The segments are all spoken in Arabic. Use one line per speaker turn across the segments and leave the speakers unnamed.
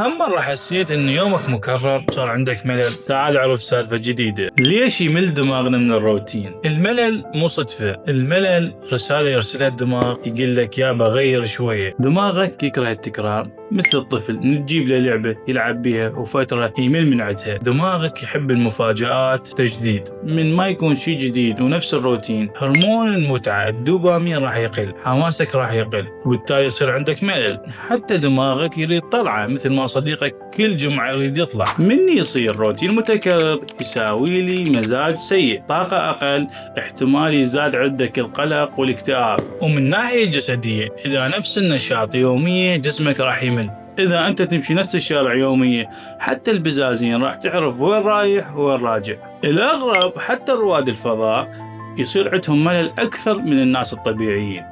مرة حسيت إن يومك مكرر، صار عندك ملل؟ تعال اعرف سالفة جديدة. ليش يمل دماغنا من الروتين؟ الملل مو صدفة، الملل رسالة يرسلها الدماغ يقول لك يابا غير شوية. دماغك يكره التكرار، مثل الطفل من تجيب له لعبة يلعب بيها وفترة يمل من عدها. دماغك يحب المفاجآت، تجديد. من ما يكون شيء جديد ونفس الروتين، هرمون المتعة الدوبامين راح يقل، حماسك راح يقل، وبالتالي يصير عندك ملل. حتى دماغك يريد طلعة، مثل ما صديقك كل جمعة يريد يطلع. مني يصير روتين متكرر يساوي لي مزاج سيء، طاقة أقل، احتمال يزداد عندك القلق والاكتئاب. ومن ناحية جسدية، إذا نفس النشاط يوميا جسمك راح يمل. إذا أنت تمشي نفس الشارع يوميا، حتى البزازين راح تعرف وين رايح وين راجع. الأغرب حتى رواد الفضاء يصير عندهم ملل أكثر من الناس الطبيعيين.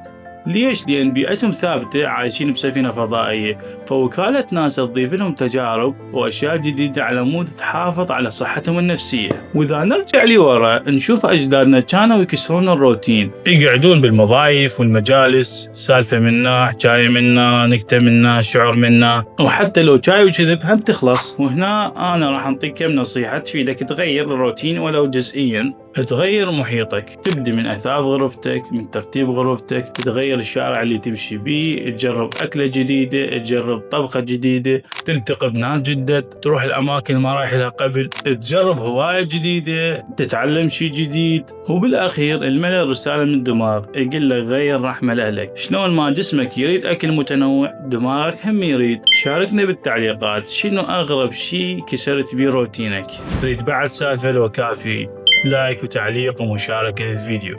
ليش؟ لأن بيئتهم ثابتة، عايشين بسفينة فضائية، فوكالة ناسا تضيف لهم تجارب وأشياء جديدة على مود تحافظ على صحتهم النفسية. وإذا نرجع لورا نشوف أجدادنا كانوا يكسرون الروتين، يقعدون بالمضايف والمجالس، سالفة منا، حكاية منا، نكتة منا، شعر منا، وحتى لو شاي وكذب هم تخلص. وهنا أنا راح أعطيك كم نصيحة تفيدك تغير الروتين ولو جزئيا. تغير محيطك، تبدأ من أثاث غرفتك، من ترتيب غرفتك، تغير الشارع اللي تمشي بيه، تجرب أكلة جديدة، تجرب طبخة جديدة، تلتقي بناس جدد، تروح الأماكن ما رايح لها قبل، تجرب هواية جديدة، تتعلم شيء جديد. وبالأخير الملل رسالة من الدماغ يقول لك غير رحمة لأهلك. شلون ما جسمك يريد أكل متنوع، دماغك هم يريد. شاركنا بالتعليقات شنو أغرب شيء كسرت بيه روتينك. تريد بعد سالفة لو كافي؟ لايك وتعليق ومشاركة للفيديو.